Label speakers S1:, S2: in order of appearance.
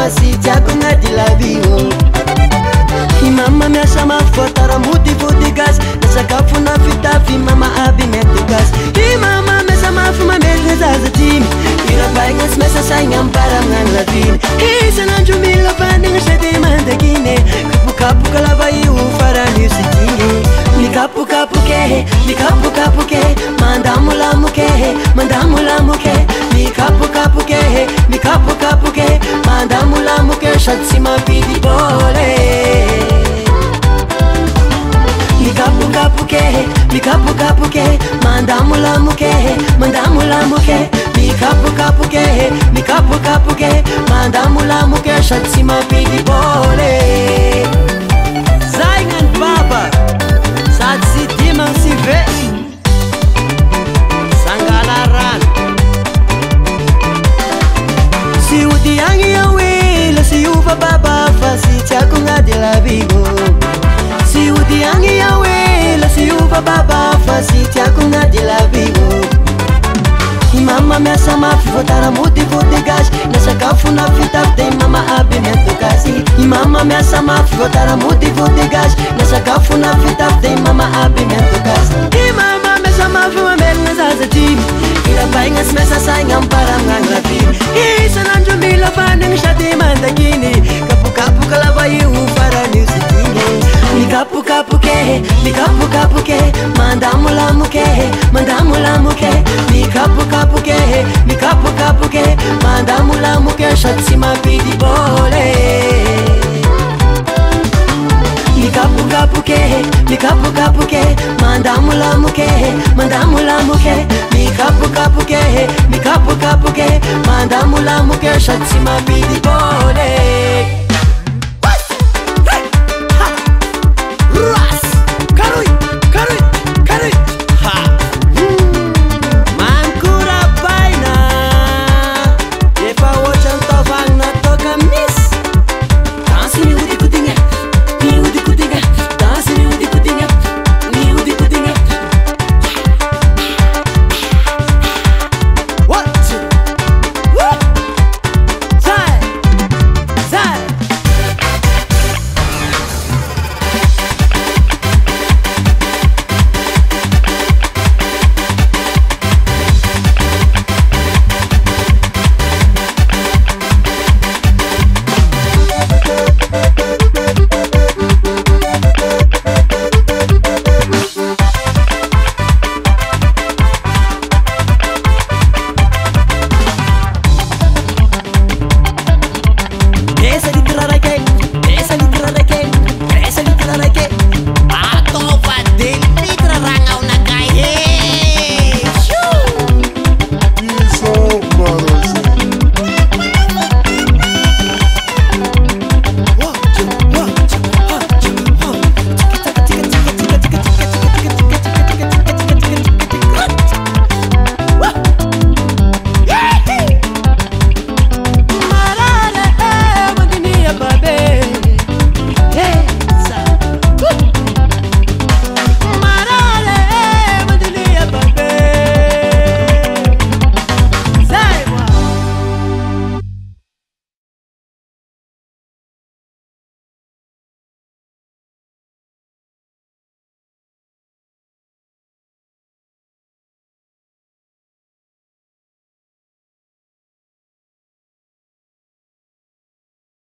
S1: fa sy tiako agnaty lavio. I mama miasa mafy voatara motivody gasy na sakafo na fitafy mama aby mety gasy. I mama miasa mafy mamelogna zaza dimy irabaigna sy miasa saigna ampara agnano laviny. Isan'andro mila vandigna sady mandaginy kapokapoka lava io farany sikiny. Mikapokapoke, mikapokapoke, mandamolamoke, mandamolamoke. Mikapokapoke, mikapokapoke, mandamolamoke sady sy mampidy bôle. Mikapokapoke, mikapokapoke, mandamolamoke, mandamolamoke. Mikapokapoke, mikapokapoke, mandamolamoke sady sy mampidy bôle. Zay gnany baba sady sy dima sy ve sangala rano. Sy ody agny iaho ela sy ova baba fa sy tiako agnaty lavio. Sy ody agny iaho ela sy ova baba fa sy tiako agnaty lavio. I mama miasa mafy voatara motivody gasy na sakafo na fitafy de mama aby mety gasy. I mama miasa mafy voatara motivody gasy na sakafo na fitafy de mama aby mety gasy. I mama miasa mafy mamelogna zaza dimy irabaigna sy miasa saigna ampara agnano laviny. Isan'andro mila vandigna sady mandaginy kapokapoka lava io farany sikiny. Mikapokapoke, mikapokapoke, mandamolamoke, mandamolamoke. Mikapokapoke, mikapokapoke, mandamolamoke sady sy mampidy bôle. Mikapokapoke, mikapokapoke, mandamolamoke, mandamolamoke. Mikapokapoke, mikapokapoke, mandamolamoke sady sy mampidy bôle.